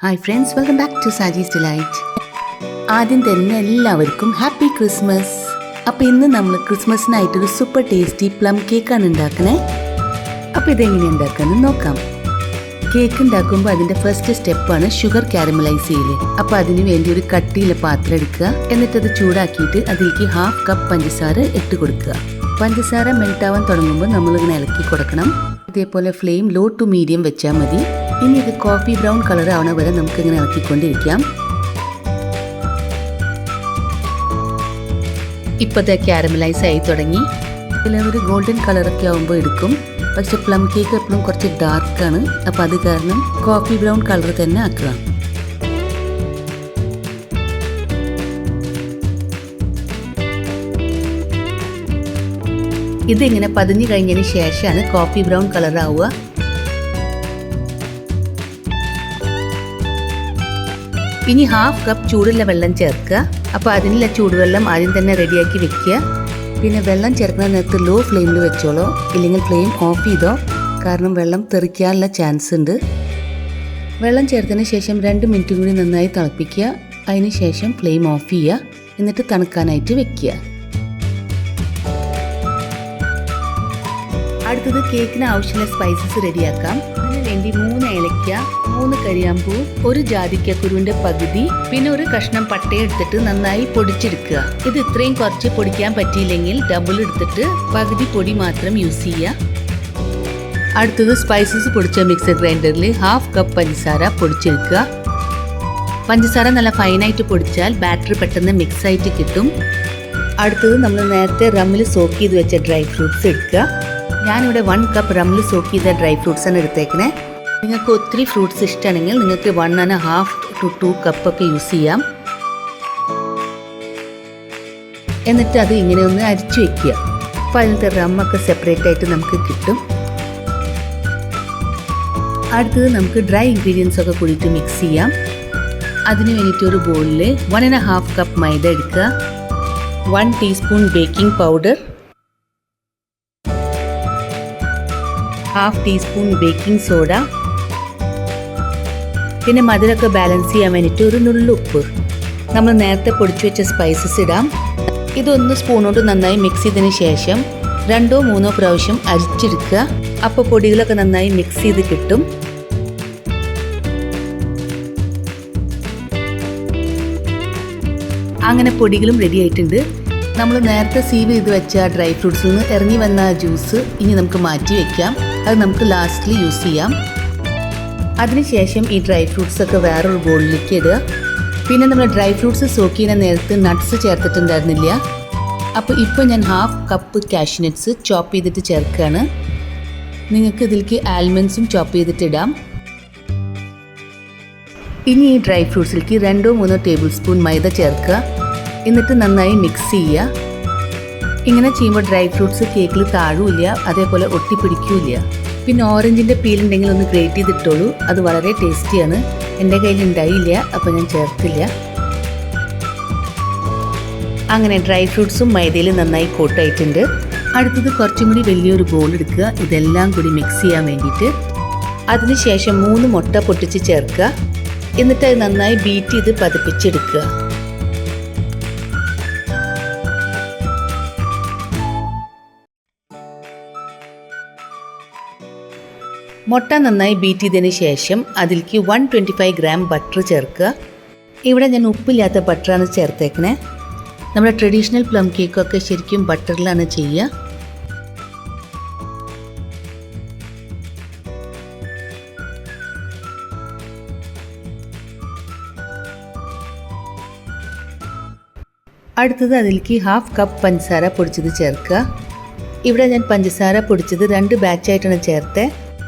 Hi friends, welcome back to Saji's delight. ആദ്യം തന്നെ എല്ലാവർക്കും ഹാപ്പി ക്രിസ്മസ്. അപ്പോൾ ഇന്ന് നമ്മൾ ക്രിസ്മസിനായിട്ടൊരു സൂപ്പർ ടേസ്റ്റി പ്ലം കേക്കാണ് ഉണ്ടാക്കണേ. അപ്പോൾ ഇതെങ്ങനെ ഉണ്ടാക്കാമെന്ന് നോക്കാം. കേക്ക് ഉണ്ടാക്കുമ്പോൾ അതിൻ്റെ ഫസ്റ്റ് സ്റ്റെപ്പാണ് ഷുഗർ കാരമലൈസ് ചെയ്യല്. അപ്പോൾ അതിന് വേണ്ടി ഒരു കട്ടിയുള്ള പാത്രം എടുക്കുക. എന്നിട്ടത് ചൂടാക്കിയിട്ട് അതിലേക്ക് 1/2 കപ്പ് പഞ്ചസാര ഇട്ട് കൊടുക്കുക. പഞ്ചസാര മെൽട്ടാവാൻ തുടങ്ങുമ്പോൾ നമ്മളിങ്ങനെ ഇളക്കി കൊടുക്കണം. ഇതേപോലെ ഫ്ലെയിം ലോ ടു മീഡിയം വെച്ചാൽ മതി. ഇനി ഇത് കോഫി ബ്രൗൺ കളർ ആവണ വരെ നമുക്കിങ്ങനെ ഇളക്കിക്കൊണ്ടിരിക്കാം. ഇപ്പോഴത്തെ കാരമലൈസ് ആയി തുടങ്ങി. ഇതിൽ ഒരു ഗോൾഡൻ കളറൊക്കെ ആകുമ്പോൾ എടുക്കും. പക്ഷെ പ്ലം കേക്ക് എപ്പോഴും കുറച്ച് ഡാർക്കാണ്. അപ്പോൾ അത് കാരണം കോഫി ബ്രൗൺ കളർ തന്നെ ആക്കുക. ഇതിങ്ങനെ പതിഞ്ഞു കഴിഞ്ഞതിന് ശേഷമാണ് കോഫി ബ്രൗൺ കളർ ആവുക. ഇനി 1/2 കപ്പ് ചൂടുള്ള വെള്ളം ചേർക്കുക. അപ്പോൾ അതിനുള്ള ചൂടുവെള്ളം ആദ്യം തന്നെ റെഡിയാക്കി വെക്കുക. പിന്നെ വെള്ളം ചേർക്കുന്ന നേരത്ത് ലോ ഫ്ലെയിമിൽ വെച്ചോളൂ, ഇല്ലെങ്കിൽ ഫ്ലെയിം ഓഫ് ചെയ്തോ, കാരണം വെള്ളം തെറിക്കാനുള്ള ചാൻസ് ഉണ്ട്. വെള്ളം ചേർത്തതിന് ശേഷം 2 മിനിറ്റും കൂടി നന്നായി തിളപ്പിക്കുക. അതിന് ശേഷം ഫ്ലെയിം ഓഫ് ചെയ്യുക. എന്നിട്ട് തണുക്കാനായിട്ട് വെക്കുക. അടുത്തത് കേക്കിന് ആവശ്യമുള്ള സ്പൈസസ് റെഡിയാക്കാം. അതിന് വേണ്ടി 3 ഏലക്ക, 3 കരിയാമ്പൂ, 1 ജാതിക്കക്കുരുവിൻ്റെ പകുതി, പിന്നെ ഒരു കഷ്ണം പട്ട എടുത്തിട്ട് നന്നായി പൊടിച്ചെടുക്കുക. ഇത് ഇത്രയും കുറച്ച് പൊടിക്കാൻ പറ്റിയില്ലെങ്കിൽ ഡബിൾ എടുത്തിട്ട് പകുതി പൊടി മാത്രം യൂസ് ചെയ്യുക. അടുത്തത് സ്പൈസസ് പൊടിച്ച മിക്സർ ഗ്രൈൻഡറിൽ 1/2 കപ്പ് പഞ്ചസാര പൊടിച്ചെടുക്കുക. പഞ്ചസാര നല്ല ഫൈനായിട്ട് പൊടിച്ചാൽ ബാറ്റർ പെട്ടെന്ന് മിക്സ് ആയിട്ട് കിട്ടും. അടുത്തത് നമ്മൾ നേരത്തെ റമ്മിൽ സോക്ക് ചെയ്ത് വെച്ച ഡ്രൈ ഫ്രൂട്ട്സ് എടുക്കുക. ഞാനിവിടെ 1 കപ്പ് റമ്മിൽ സോക്ക് ചെയ്ത ഡ്രൈ ഫ്രൂട്ട്സാണ് എടുത്തേക്കണേ. നിങ്ങൾക്ക് ഒത്തിരി ഫ്രൂട്ട്സ് ഇഷ്ടമാണെങ്കിൽ നിങ്ങൾക്ക് 1.5 to 2 കപ്പൊക്കെ യൂസ് ചെയ്യാം. എന്നിട്ട് അത് ഇങ്ങനെ ഒന്ന് അരിച്ചു വെക്കുക. അപ്പോൾ അതിനകത്ത് റമ്മൊക്കെ സെപ്പറേറ്റ് ആയിട്ട് നമുക്ക് കിട്ടും. അടുത്തത് നമുക്ക് ഡ്രൈ ഇൻഗ്രീഡിയൻസ് ഒക്കെ കൂടിയിട്ട് മിക്സ് ചെയ്യാം. അതിന് വേണ്ടിയിട്ട് ഒരു ബൗളിൽ 1.5 കപ്പ് മൈദ എടുക്കുക, 1 teaspoon baking powder, 1/2 teaspoon baking soda, പിന്നെ മധുരമൊക്കെ ബാലൻസ് ചെയ്യാൻ വേണ്ടിയിട്ട് ഒരു നുള്ളു ഉപ്പ്. നമ്മൾ നേരത്തെ പൊടിച്ചു വെച്ച സ്പൈസസ് ഇടാം. ഇതൊന്ന് സ്പൂൺ കൊണ്ട് നന്നായി മിക്സ് ചെയ്തതിന് ശേഷം 2-3 പ്രാവശ്യം അരിച്ചെടുക്കുക. അപ്പോൾ പൊടികളൊക്കെ നന്നായി മിക്സ് ചെയ്ത് കിട്ടും. അങ്ങനെ പൊടികളും റെഡി ആയിട്ടുണ്ട്. നമ്മൾ നേരത്തെ സീവ് ചെയ്ത് വെച്ച ഡ്രൈ ഫ്രൂട്ട്സിൽ നിന്ന് ഇറങ്ങി വന്ന ജ്യൂസ് ഇനി നമുക്ക് മാറ്റി വയ്ക്കാം. അത് നമുക്ക് ലാസ്റ്റിൽ യൂസ് ചെയ്യാം. അതിനുശേഷം ഈ ഡ്രൈ ഫ്രൂട്ട്സ് ഒക്കെ വേറൊരു ബൗളിലേക്ക് ഇടുക. പിന്നെ നമ്മൾ ഡ്രൈ ഫ്രൂട്ട്സ് സോക്ക് ചെയ്യുന്ന നേരത്ത് നട്ട്സ് ചേർത്തിട്ടുണ്ടായിരുന്നില്ല. അപ്പോൾ ഇപ്പോൾ ഞാൻ 1/2 കപ്പ് കാഷ്യൂനട്ട്സ് ചോപ്പ് ചെയ്തിട്ട് ചേർക്കുകയാണ്. നിങ്ങൾക്ക് ഇതിലേക്ക് ആൽമണ്ട്സും ചോപ്പ് ചെയ്തിട്ട് ഇടാം. ഇനി ഈ ഡ്രൈ ഫ്രൂട്ട്സിലേക്ക് 2-3 ടേബിൾ സ്പൂൺ മൈദ ചേർക്കുക. എന്നിട്ട് നന്നായി മിക്സ് ചെയ്യുക. ഇങ്ങനെ ചെയ്യുമ്പോൾ ഡ്രൈ ഫ്രൂട്ട്സ് കേക്കിൽ താഴൂല്ല, അതേപോലെ ഒട്ടിപ്പിടിക്കൂല. പിന്നെ ഓറഞ്ചിൻ്റെ പീലുണ്ടെങ്കിൽ ഒന്ന് ഗ്രേറ്റ് ചെയ്തിട്ടോളൂ, അത് വളരെ ടേസ്റ്റിയാണ്. എൻ്റെ കയ്യിൽ ഉണ്ടായില്ല, അപ്പോൾ ഞാൻ ചേർത്തില്ല. അങ്ങനെ ഡ്രൈ ഫ്രൂട്ട്സും മൈദയിൽ നന്നായി കോട്ടായിട്ടുണ്ട്. അടുത്തത് കുറച്ചും കൂടി വലിയൊരു ബൗൾ എടുക്കുക, ഇതെല്ലാം കൂടി മിക്സ് ചെയ്യാൻ വേണ്ടിയിട്ട്. അതിനുശേഷം 3 മുട്ട പൊട്ടിച്ച് ചേർക്കുക. എന്നിട്ട് അത് നന്നായി ബീറ്റ് ചെയ്ത് പതിപ്പിച്ചെടുക്കുക. മുട്ട നന്നായി ബീറ്റ് ചെയ്തതിന് ശേഷം അതിലേക്ക് 125 ഗ്രാം ബട്ടർ ചേർക്കുക. ഇവിടെ ഞാൻ ഉപ്പില്ലാത്ത ബട്ടറാണ് ചേർത്തേക്കണേ. നമ്മുടെ ട്രഡീഷണൽ പ്ലം കേക്കൊക്കെ ശരിക്കും ബട്ടറിലാണ് ചെയ്യുക. അടുത്തത് അതിലേക്ക് 1/2 കപ്പ് പഞ്ചസാര പൊടിച്ചത് ചേർക്കുക. ഇവിടെ ഞാൻ പഞ്ചസാര പൊടിച്ചത് 2 ബാച്ചായിട്ടാണ് ചേർത്തത്.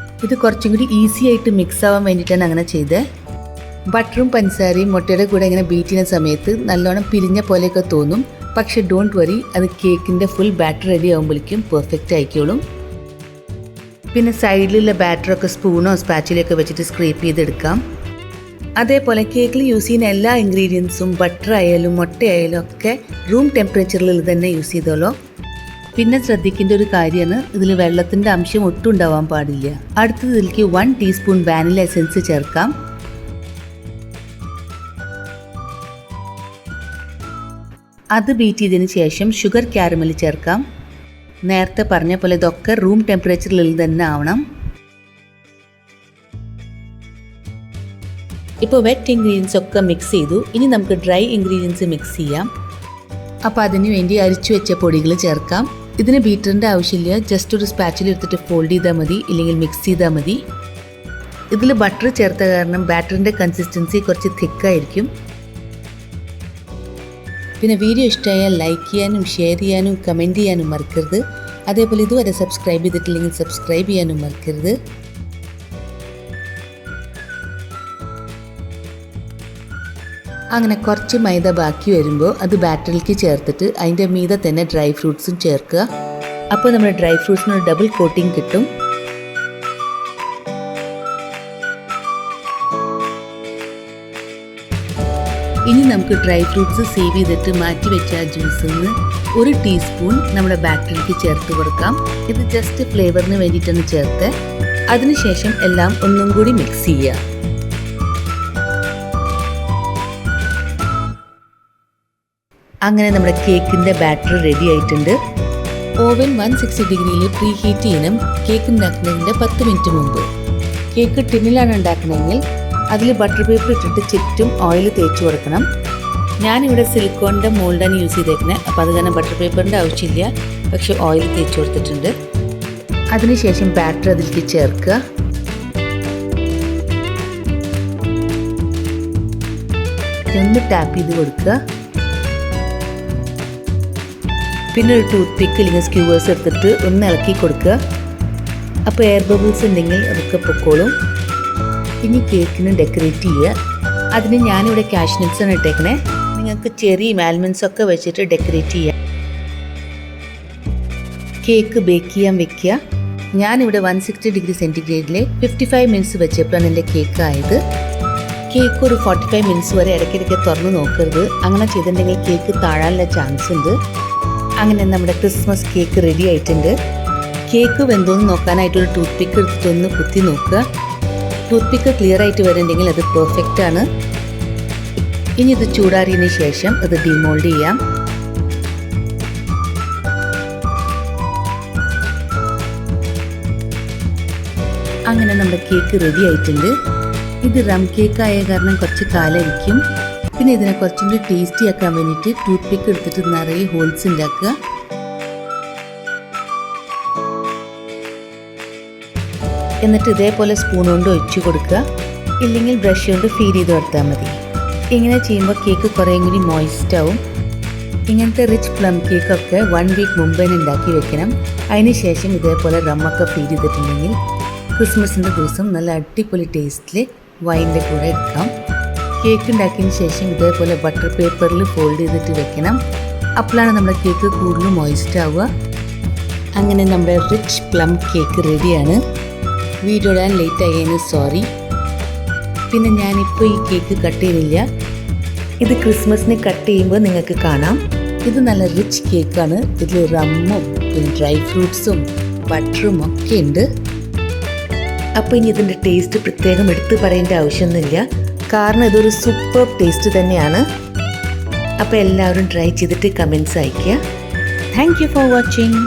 ഇത് കുറച്ചും കൂടി ഈസി ആയിട്ട് മിക്സ് ആവാൻ വേണ്ടിയിട്ടാണ് അങ്ങനെ ചെയ്തത്. ബട്ടറും പഞ്ചസാരയും മുട്ടയുടെ കൂടെ ഇങ്ങനെ ബീറ്റ് ചെയ്യുന്ന സമയത്ത് നല്ലോണം പിരിഞ്ഞ പോലെയൊക്കെ തോന്നും. പക്ഷേ ഡോണ്ട് വറി, അത് കേക്കിൻ്റെ ഫുൾ ബാറ്റർ റെഡി ആകുമ്പോഴേക്കും പെർഫെക്റ്റ് ആയിക്കോളും. പിന്നെ സൈഡിലുള്ള ബാറ്ററൊക്കെ സ്പൂണോ സ്പാച്ചിലൊക്കെ വെച്ചിട്ട് സ്ക്രേപ്പ് ചെയ്തെടുക്കാം. അതേപോലെ കേക്കിൽ യൂസ് ചെയ്യുന്ന എല്ലാ ഇൻഗ്രീഡിയൻസും ബട്ടർ ആയാലും മുട്ടയായാലും ഒക്കെ റൂം ടെമ്പറേച്ചറിൽ തന്നെ യൂസ് ചെയ്തോളൂ. പിന്നെ ശ്രദ്ധിക്കേണ്ട ഒരു കാര്യമാണ്, ഇതിൽ വെള്ളത്തിൻ്റെ അംശം ഒട്ടും ഉണ്ടാവാൻ പാടില്ല. അടുത്തത് ഇതിലേക്ക് 1 ടീസ്പൂൺ വാനില എസൻസ് ചേർക്കാം. അത് ബീറ്റ് ചെയ്തതിന് ശേഷം ഷുഗർ ക്യാരമൽ ചേർക്കാം. നേരത്തെ പറഞ്ഞ പോലെ ഇതൊക്കെ റൂം ടെമ്പറേച്ചറിൽ തന്നെ ആവണം. ഇപ്പോൾ വെറ്റ് ഇൻഗ്രീഡിയൻസ് ഒക്കെ മിക്സ് ചെയ്തു. ഇനി നമുക്ക് ഡ്രൈ ഇൻഗ്രീഡിയൻസ് മിക്സ് ചെയ്യാം. അപ്പോൾ അതിന് വേണ്ടി അരിച്ചു വെച്ച പൊടികൾ ചേർക്കാം. ഇതിന് ബീറ്ററിൻ്റെ ആവശ്യമില്ല, ജസ്റ്റ് ഒരു സ്പാച്ചിൽ എടുത്തിട്ട് ഫോൾഡ് ചെയ്താൽ മതി, ഇല്ലെങ്കിൽ മിക്സ് ചെയ്താൽ മതി. ഇതിൽ ബട്ടർ ചേർത്ത കാരണം ബാറ്ററിൻ്റെ കൺസിസ്റ്റൻസി കുറച്ച് തിക്കായിരിക്കും. പിന്നെ വീഡിയോ ഇഷ്ടമായാൽ ലൈക്ക് ചെയ്യാനും ഷെയർ ചെയ്യാനും കമൻറ്റ് ചെയ്യാനും മറക്കരുത്. അതേപോലെ ഇതുവരെ സബ്സ്ക്രൈബ് ചെയ്തിട്ടില്ലെങ്കിൽ സബ്സ്ക്രൈബ് ചെയ്യാനും മറക്കരുത്. അങ്ങനെ കുറച്ച് മൈദ ബാക്കി വരുമ്പോൾ അത് ബാറ്ററിലേക്ക് ചേർത്തിട്ട് അതിൻ്റെ മീതെ തന്നെ ഡ്രൈ ഫ്രൂട്ട്സും ചേർക്കുക. അപ്പോൾ നമ്മുടെ ഡ്രൈ ഫ്രൂട്ട്സിനൊരു ഡബിൾ കോട്ടിങ് കിട്ടും. ഇനി നമുക്ക് ഡ്രൈ ഫ്രൂട്ട്സ് സേവ് ചെയ്തിട്ട് മാറ്റി വെച്ച ആ ജ്യൂസിൽ നിന്ന് 1 ടീസ്പൂൺ നമ്മുടെ ബാറ്ററിലേക്ക് ചേർത്ത് കൊടുക്കാം. ഇത് ജസ്റ്റ് ഫ്ലേവറിന് വേണ്ടിയിട്ടാണ് ചേർത്ത്. അതിനുശേഷം എല്ലാം ഒന്നും കൂടി മിക്സ് ചെയ്യുക. അങ്ങനെ നമ്മുടെ കേക്കിൻ്റെ ബാറ്റർ റെഡി ആയിട്ടുണ്ട്. ഓവൻ 160 ഡിഗ്രിയിൽ പ്രീ ഹീറ്റ് ചെയ്യണം കേക്ക് ഉണ്ടാക്കുന്നതിൻ്റെ 10 മിനിറ്റ് മുമ്പ്. കേക്ക് ടിന്നിലാണ് ഉണ്ടാക്കണമെങ്കിൽ അതിൽ ബട്ടർ പേപ്പർ ഇട്ടിട്ട് ചുറ്റും ഓയിൽ തേച്ച് കൊടുക്കണം. ഞാനിവിടെ സിലിക്കോണിൻ്റെ മോൾഡാണ് യൂസ് ചെയ്തേക്കുന്നത്. അപ്പോൾ അത് കാരണം ബട്ടർ പേപ്പറിൻ്റെ ആവശ്യമില്ല, പക്ഷെ ഓയിൽ തേച്ച് കൊടുത്തിട്ടുണ്ട്. അതിനുശേഷം ബാറ്റർ അതിലേക്ക് ചേർക്കുക. ഒന്ന് ടാപ്പ് ചെയ്ത് കൊടുക്കുക. പിന്നെ ഒരു ടൂത്ത് പിക്ക് അല്ലെങ്കിൽ സ്ക്യൂവേഴ്സ് എടുത്തിട്ട് ഒന്ന് ഇളക്കി കൊടുക്കുക. അപ്പോൾ എയർ ബബിൾസ് ഉണ്ടെങ്കിൽ അതൊക്കെ പൊക്കോളും. ഇനി കേക്കിന് ഡെക്കറേറ്റ് ചെയ്യുക. അതിന് ഞാനിവിടെ കാഷ്നട്ട്സാണ് ഇട്ടേക്കണേ. നിങ്ങൾക്ക് ചെറിയും ആൽമണ്ട്സ് ഒക്കെ വെച്ചിട്ട് ഡെക്കറേറ്റ് ചെയ്യുക. കേക്ക് ബേക്ക് ചെയ്യാൻ വെക്കുക. ഞാനിവിടെ 160 ഡിഗ്രി സെൻറ്റിഗ്രേഡിൽ 55 മിനിറ്റ്സ് വെച്ചപ്പോഴാണ് എൻ്റെ കേക്ക് ആയത്. കേക്ക് ഒരു 45 മിനിറ്റ്സ് വരെ ഇടയ്ക്കിടയ്ക്ക് തുറന്ന് നോക്കരുത്. അങ്ങനെ ചെയ്തിട്ടുണ്ടെങ്കിൽ കേക്ക് താഴാനുള്ള ചാൻസ് ഉണ്ട്. അങ്ങനെ നമ്മുടെ ക്രിസ്മസ് കേക്ക് റെഡി ആയിട്ടുണ്ട്. കേക്ക് വെന്തോന്ന് നോക്കാനായിട്ടൊരു ടൂത്ത് പിക്ക് എടുത്തിട്ടൊന്ന് കുത്തി നോക്കുക. ടൂത്ത് പിക്ക് ക്ലിയർ ആയിട്ട് വരുന്നുണ്ടെങ്കിൽ അത് പെർഫെക്റ്റ് ആണ്. ഇനി ഇത് ചൂടാറിയതിന് ശേഷം അത് ഡിമോൾഡ് ചെയ്യാം. അങ്ങനെ നമ്മുടെ കേക്ക് റെഡി ആയിട്ടുണ്ട്. ഇത് റം കേക്ക് ആയ കാരണം കുറച്ച് കാലമായിരിക്കും. പിന്നെ ഇതിനെ കുറച്ചും കൂടി ടേസ്റ്റി ആക്കാൻ വേണ്ടിയിട്ട് ടൂത്ത് പിക്ക് എടുത്തിട്ട് നിറയെ ഹോൾസ് ഉണ്ടാക്കുക. എന്നിട്ട് ഇതേപോലെ സ്പൂൺ കൊണ്ട് ഒഴിച്ചു കൊടുക്കുക, ഇല്ലെങ്കിൽ ബ്രഷ് കൊണ്ട് ഫീഡ് ചെയ്ത് കൊടുത്താൽ മതി. ഇങ്ങനെ ചെയ്യുമ്പോൾ കേക്ക് കുറേ കൂടി മോയിസ്റ്റ് ആവും. ഇങ്ങനത്തെ റിച്ച് പ്ലം കേക്കൊക്കെ 1 വീക്ക് മുമ്പേ ഉണ്ടാക്കി വെക്കണം. അതിന് ശേഷം ഇതേപോലെ റമ്മൊക്കെ ഫീഡ് ചെയ്തിട്ടുണ്ടെങ്കിൽ ക്രിസ്മസിൻ്റെ ദിവസം നല്ല അടിപൊളി ടേസ്റ്റിൽ വൈൻ്റെ കൂടെ എടുക്കാം. കേക്ക് ഉണ്ടാക്കിയതിന് ശേഷം ഇതേപോലെ ബട്ടർ പേപ്പറിൽ ഫോൾഡ് ചെയ്തിട്ട് വെക്കണം. അപ്പോഴാണ് നമ്മുടെ കേക്ക് കൂടുതൽ മോയിസ്റ്റ് ആവുക. അങ്ങനെ നമ്മുടെ റിച്ച് പ്ലം കേക്ക് റെഡിയാണ്. വീഡിയോ ഇടാൻ ലേറ്റ് ആയതിന് സോറി. പിന്നെ ഞാനിപ്പോൾ ഈ കേക്ക് കട്ട് ചെയ്യുന്നില്ല. ഇത് ക്രിസ്മസിന് കട്ട് ചെയ്യുമ്പോൾ നിങ്ങൾക്ക് കാണാം. ഇത് നല്ല റിച്ച് കേക്കാണ്. ഇതിൽ റമ്മും പിന്നെ ഡ്രൈ ഫ്രൂട്ട്സും ബട്ടറും ഒക്കെ ഉണ്ട്. അപ്പോൾ ഇനി ഇതിൻ്റെ ടേസ്റ്റ് പ്രത്യേകം എടുത്ത് പറയേണ്ട ആവശ്യമൊന്നുമില്ല, കാരണം ഇതൊരു സൂപ്പർ ടേസ്റ്റ് തന്നെയാണ്. അപ്പോൾ എല്ലാവരും ട്രൈ ചെയ്തിട്ട് കമൻറ്റ്സ് അയയ്ക്കുക. Thank you for watching.